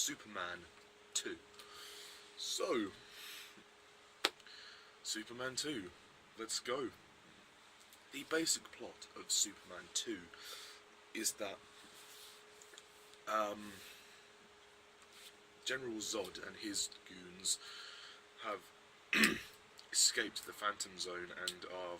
Superman 2. So, Superman 2, let's go. The basic plot of Superman 2 is that General Zod and his goons have escaped the Phantom Zone and are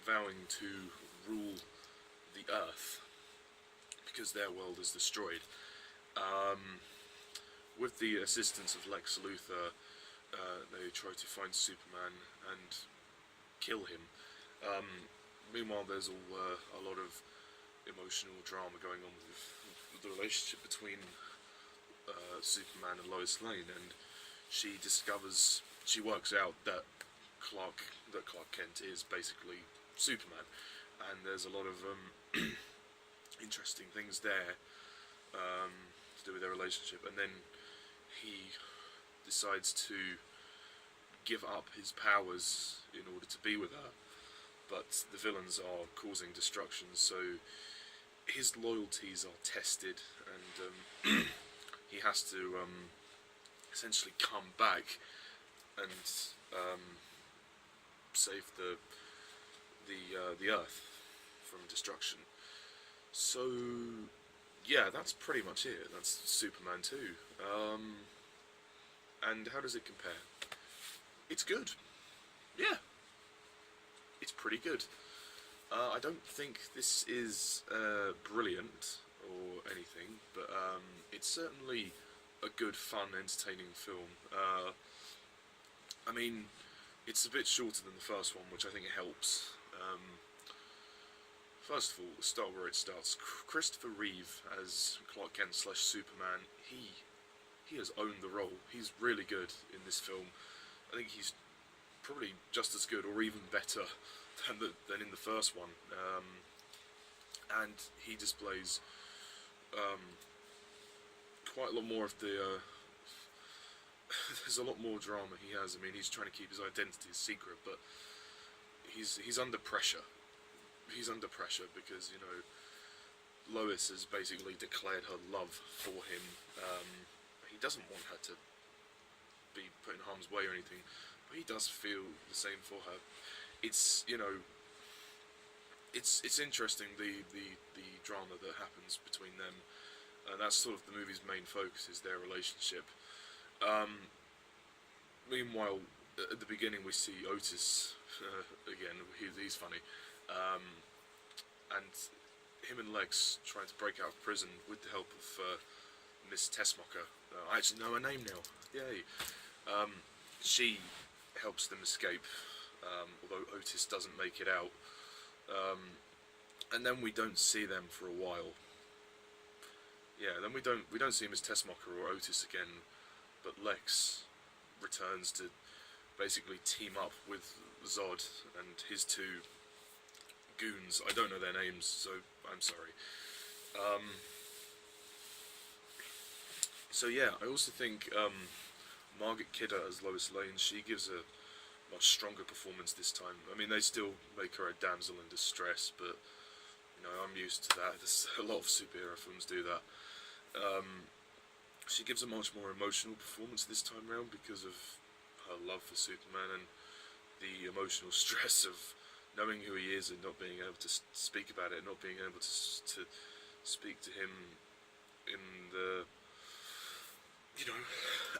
vowing to rule the Earth because their world is destroyed. With the assistance of Lex Luthor, they try to find Superman and kill him. Meanwhile, there's a lot of emotional drama going on with the relationship between Superman and Lois Lane, and she works out that Clark Kent is basically Superman, and there's a lot of interesting things there to do with their relationship. And then he decides to give up his powers in order to be with her, but the villains are causing destruction, so his loyalties are tested, and he has to essentially come back and save the Earth from destruction. So yeah, that's pretty much it. That's Superman 2. And how does it compare? It's good. Yeah, it's pretty good. I don't think this is brilliant or anything, but it's certainly a good, fun, entertaining film. I mean, it's a bit shorter than the first one, which I think helps. First of all, let's start where it starts. Christopher Reeve as Clark Kent / Superman, he has owned the role. He's really good in this film. I think he's probably just as good or even better than in the first one. And he displays quite a lot more of the... there's a lot more drama he has. I mean, he's trying to keep his identity a secret, but he's under pressure. He's under pressure because, you know, Lois has basically declared her love for him. He doesn't want her to be put in harm's way or anything, but he does feel the same for her. It's, you know, it's interesting, the drama that happens between them. That's sort of the movie's main focus, is their relationship. Meanwhile, at the beginning we see Otis again. He's funny, and him and Lex trying to break out of prison with the help of Miss Tessmacher. I actually know her name now. Yay! She helps them escape, although Otis doesn't make it out. And then we don't see them for a while. Yeah, then we don't see Miss Tessmacher or Otis again, but Lex returns to basically team up with Zod and his two goons. I don't know their names, so I'm sorry. So yeah, I also think Margot Kidder as Lois Lane, she gives a much stronger performance this time. I mean, they still make her a damsel in distress, but you know, I'm used to that. There's a lot of superhero films do that. She gives a much more emotional performance this time around because of her love for Superman and the emotional stress of knowing who he is and not being able to speak about it, not being able to speak to him in the, you know,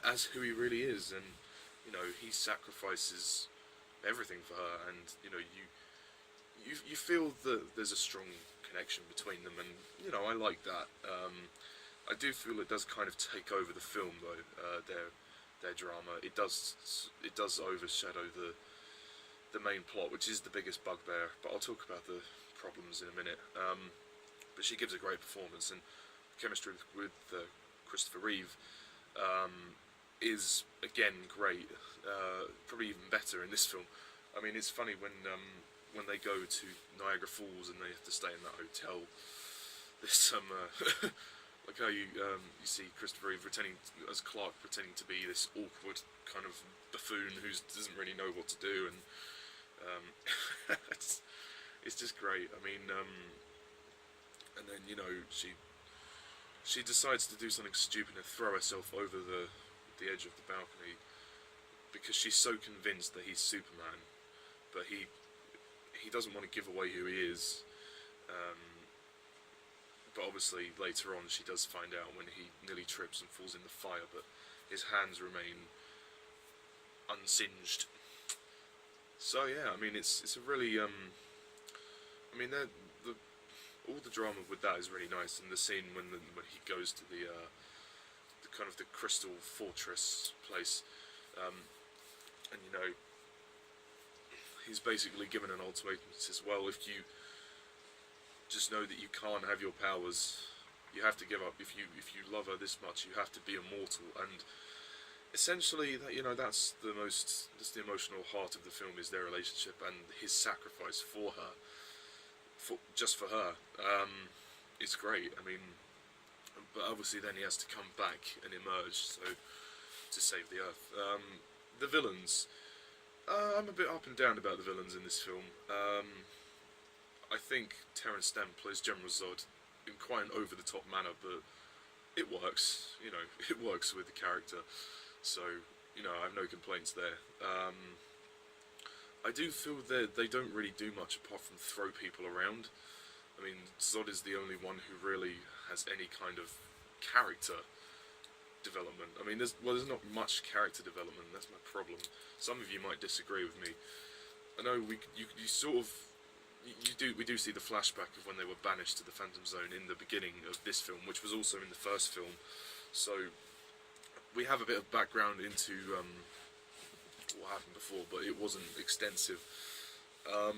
as who he really is. And you know, he sacrifices everything for her, and you know, you feel that there's a strong connection between them, and you know, I like that. I do feel it does kind of take over the film though, their drama. It does overshadow the main plot, which is the biggest bugbear, but I'll talk about the problems in a minute. But she gives a great performance, and the chemistry with Christopher Reeve is again great, probably even better in this film. I mean, it's funny when they go to Niagara Falls and they have to stay in that hotel. There's some like how you see Christopher Reeve as Clark pretending to be this awkward kind of buffoon who doesn't really know what to do, and it's just great. I mean, and then you know she she decides to do something stupid and throw herself over the edge of the balcony because she's so convinced that he's Superman, but he doesn't want to give away who he is. But obviously later on she does find out when he nearly trips and falls in the fire, but his hands remain unsinged. So yeah, I mean it's a really I mean all the drama with that is really nice, and the scene when he goes to the kind of the crystal fortress place, and you know he's basically given an ultimatum that says, well, if you just know that you can't have your powers, you have to give up. If you love her this much, you have to be immortal. And essentially, that, you know, that's the emotional heart of the film, is their relationship and his sacrifice for her, just for her. It's great. I mean, but obviously then he has to come back and emerge, so to save the Earth. The villains. I'm a bit up and down about the villains in this film. I think Terrance plays General Zod in quite an over-the-top manner, but it works. You know, it works with the character. So, you know, I have no complaints there. I do feel that they don't really do much apart from throw people around. I mean, Zod is the only one who really has any kind of character development. I mean, there's not much character development. That's my problem. Some of you might disagree with me. I know we do see the flashback of when they were banished to the Phantom Zone in the beginning of this film, which was also in the first film. So we have a bit of background into what happened before, but it wasn't extensive. I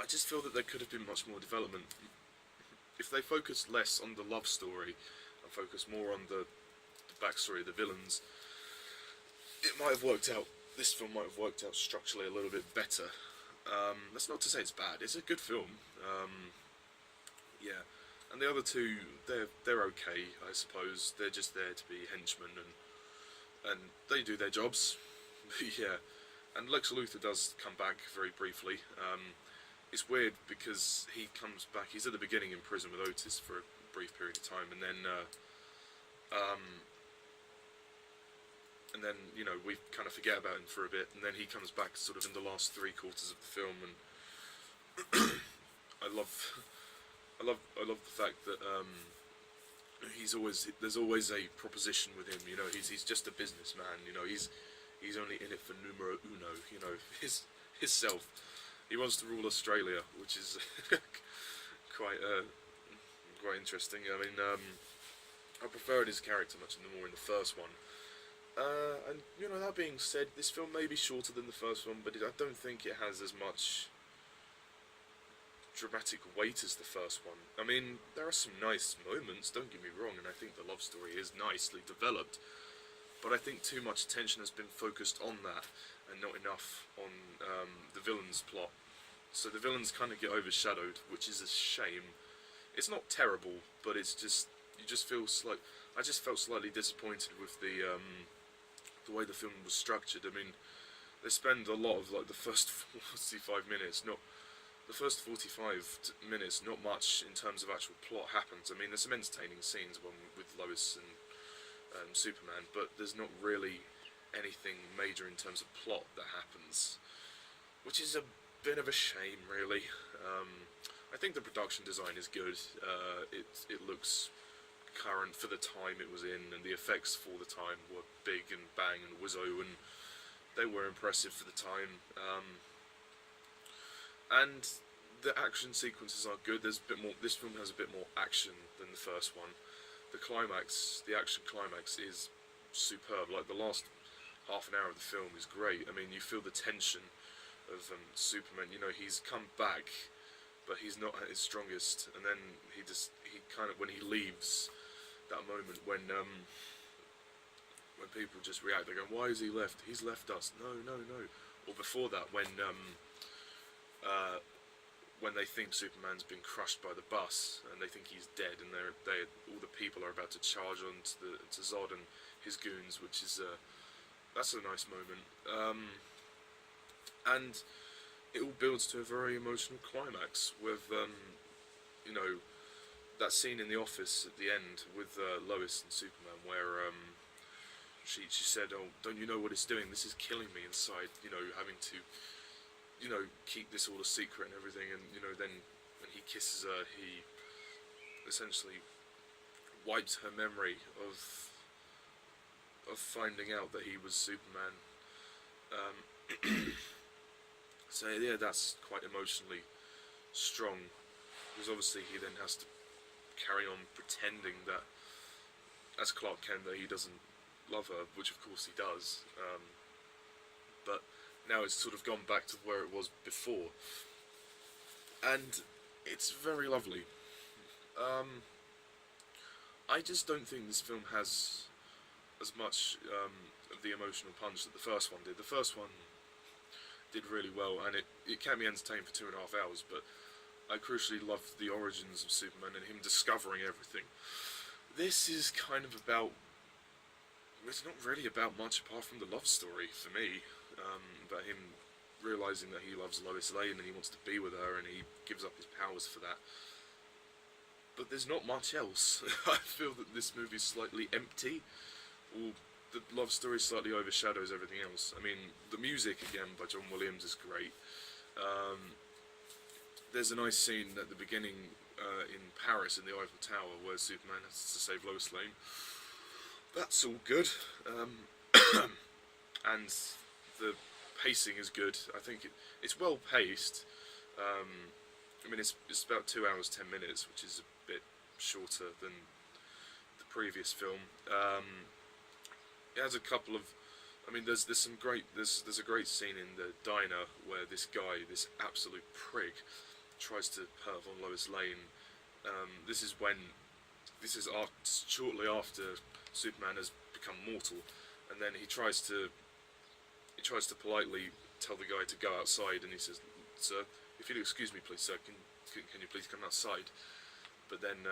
just feel that there could have been much more development if they focused less on the love story and focused more on the backstory of the villains. It might have worked out. This film might have worked out structurally a little bit better. That's not to say it's bad. It's a good film. Yeah, and the other two, they're okay, I suppose. They're just there to be henchmen, and they do their jobs. Yeah, and Lex Luthor does come back very briefly. It's weird because he comes back. He's at the beginning in prison with Otis for a brief period of time, and then you know, we kind of forget about him for a bit, and then he comes back sort of in the last 3/4 of the film, and I love the fact that there's always a proposition with him. You know, he's just a businessman. You know, he's only in it for numero uno. You know, his self. He wants to rule Australia, which is quite interesting. I mean, I preferred his character much more in the first one. And you know, that being said, this film may be shorter than the first one, but I don't think it has as much dramatic weight as the first one. I mean, there are some nice moments, don't get me wrong, and I think the love story is nicely developed, but I think too much attention has been focused on that and not enough on the villain's plot. So the villains kind of get overshadowed, which is a shame. It's not terrible, but it's just, you just feel I just felt slightly disappointed with the way the film was structured. I mean, they spend a lot of like the first 45 minutes, not much in terms of actual plot happens. I mean, there's some entertaining scenes with Lois and Superman, but there's not really anything major in terms of plot that happens, which is a bit of a shame, really. I think the production design is good. It looks current for the time it was in, and the effects for the time were big and bang and wizzo, and they were impressive for the time. And the action sequences are good. There's a bit more. This film has a bit more action than the first one. The action climax is superb. Like the last half an hour of the film is great. I mean, you feel the tension of Superman. You know, he's come back, but he's not at his strongest. And then he kind of, when he leaves, that moment when people just react, they're going, "Why is he left? He's left us." No. Or before that, when they think Superman's been crushed by the bus and they think he's dead, and all the people are about to charge on to Zod and his goons, which is that's a nice moment. And it all builds to a very emotional climax with you know, that scene in the office at the end with Lois and Superman, where she said, "Oh, don't you know what it's doing? This is killing me inside. You know, having to, you know, keep this all a secret and everything." And you know, then when he kisses her, he essentially wipes her memory of finding out that he was Superman. So yeah, that's quite emotionally strong, because obviously he then has to carry on pretending that, as Clark Kent, that he doesn't love her, which of course he does, but now it's sort of gone back to where it was before, and it's very lovely. I just don't think this film has as much of the emotional punch that the first one did. The first one did really well, and it kept me entertained for 2.5 hours, but I crucially loved the origins of Superman and him discovering everything. This is kind of about, it's not really about much apart from the love story for me, about him realising that he loves Lois Lane and he wants to be with her, and he gives up his powers for that. But there's not much else. I feel that this movie's slightly empty, or the love story slightly overshadows everything else. I mean, the music, again, by John Williams is great. There's a nice scene at the beginning in Paris, in the Eiffel Tower, where Superman has to save Lois Lane. That's all good. And the pacing is good. I think it's well paced. I mean, it's about 2 hours 10 minutes, which is a bit shorter than the previous film. It has a couple of, I mean, there's some great, there's a great scene in the diner where this guy, this absolute prig, tries to perv on Lois Lane. This is shortly after Superman has become mortal, and then he tries to politely tell the guy to go outside, and he says, "Sir, if you'll excuse me, please, sir, can you please come outside?" But then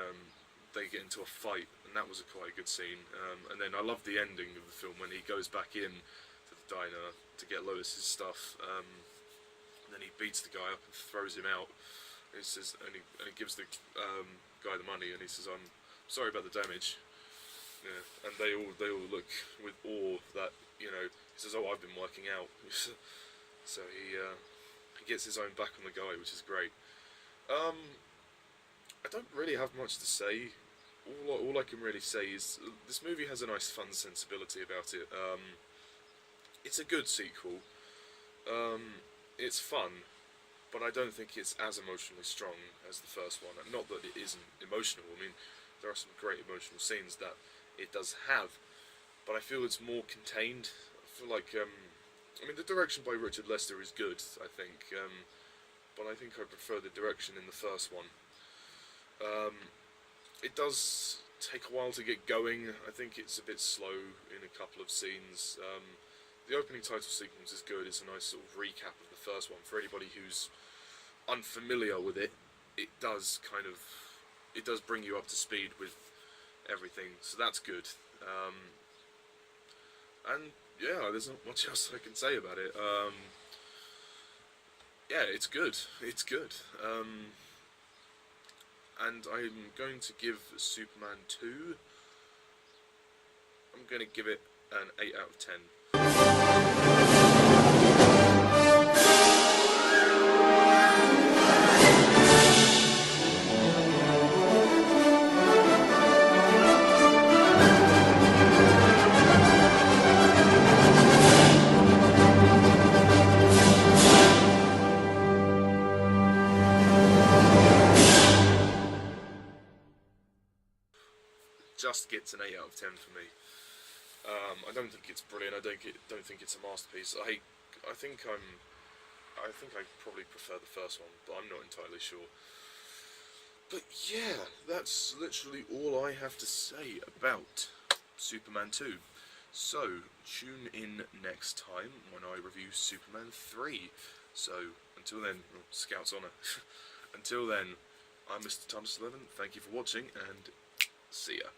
they get into a fight, and that was quite a good scene. And then I love the ending of the film when he goes back in to the diner to get Lois's stuff, and then he beats the guy up and throws him out. And he says, and he gives the guy the money, and he says, "I'm sorry about the damage." Yeah, and they all look with awe that, you know, he says, "Oh, I've been working out." So he gets his own back on the guy, which is great. I don't really have much to say. All I can really say is this movie has a nice fun sensibility about it. It's a good sequel. It's fun, but I don't think it's as emotionally strong as the first one. Not that it isn't emotional. I mean, there are some great emotional scenes that it does have, but I feel it's more contained. I feel like, I mean, the direction by Richard Lester is good, I think, but I think I prefer the direction in the first one. It does take a while to get going. I think it's a bit slow in a couple of scenes. The opening title sequence is good. It's a nice sort of recap of the first one. For anybody who's unfamiliar with it, it does bring you up to speed with everything, so that's good. And yeah, there's not much else I can say about it. Yeah, it's good. It's good. And I'm going to give Superman 2, I'm going to give it an 8 out of 10. Just gets an 8 out of 10 for me. I don't think it's brilliant. I don't think it's a masterpiece. I think I probably prefer the first one, but I'm not entirely sure. But yeah, that's literally all I have to say about Superman 2. So tune in next time when I review Superman 3. So until then, Scout's Honour. Until then, I'm Mr. Thomas 11. Thank you for watching, and see ya.